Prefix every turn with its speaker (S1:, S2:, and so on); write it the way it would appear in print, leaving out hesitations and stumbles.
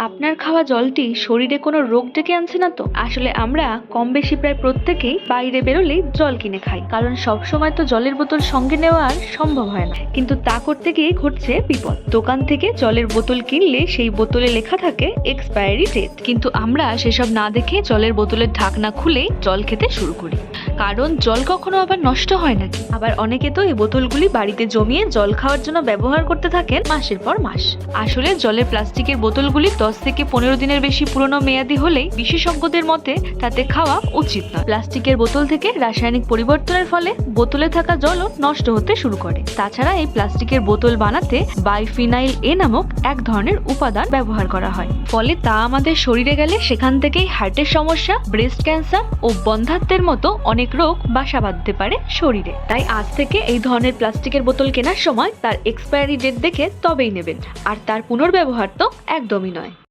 S1: আপনার খাওয়া জলটি শরীরে কোনো রোগ ডেকে আনছে না তো? আসলে আমরা কম বেশি প্রায় প্রত্যেকেই বাইরে বেরোলেই জল কিনে খাই, কারণ সবসময় তো জলের বোতল সঙ্গে নেওয়া আর সম্ভব হয় না। কিন্তু তা করতে গিয়ে ঘটছে বিপদ। দোকান থেকে জলের বোতল কিনলে সেই বোতলে লেখা থাকে এক্সপায়ারি ডেট, কিন্তু আমরা সেসব না দেখে জলের বোতলের ঢাকনা খুলেই জল খেতে শুরু করি। কারণ জল কখনো আবার নষ্ট হয় নাকি। আবার অনেকে তো এই বোতলগুলি বাড়িতে জমিয়ে জল খাওয়ার জন্য ব্যবহার করতে থাকেন মাসের পর মাস। আসলে জলের প্লাস্টিকের বোতলগুলি 10 থেকে 15 দিনের বেশি পুরনো মেয়াদি হলেই বিশেষজ্ঞদের মতে তাতে খাওয়া উচিত নয়। প্লাস্টিকের বোতল থেকে রাসায়নিক পরিবর্তনের ফলে বোতলে থাকা জলও নষ্ট হতে শুরু করে। তাছাড়া এই প্লাস্টিকের বোতল বানাতে বাইফিনাইল এ নামক এক ধরনের উপাদান ব্যবহার করা হয়, ফলে তা আমাদের শরীরে গেলে সেখান থেকেই হার্টের সমস্যা, ব্রেস্ট ক্যান্সার ও বন্ধ্যাত্বের মতো অনেক রোগ বাসা বাঁধতে পারে শরীরে। তাই আজ থেকে এই ধরনের প্লাস্টিকের বোতল কেনার সময় তার এক্সপায়ারি ডেট দেখে তবেই নেবেন, আর তার পুনর্ব্যবহার তো একদমই নয়।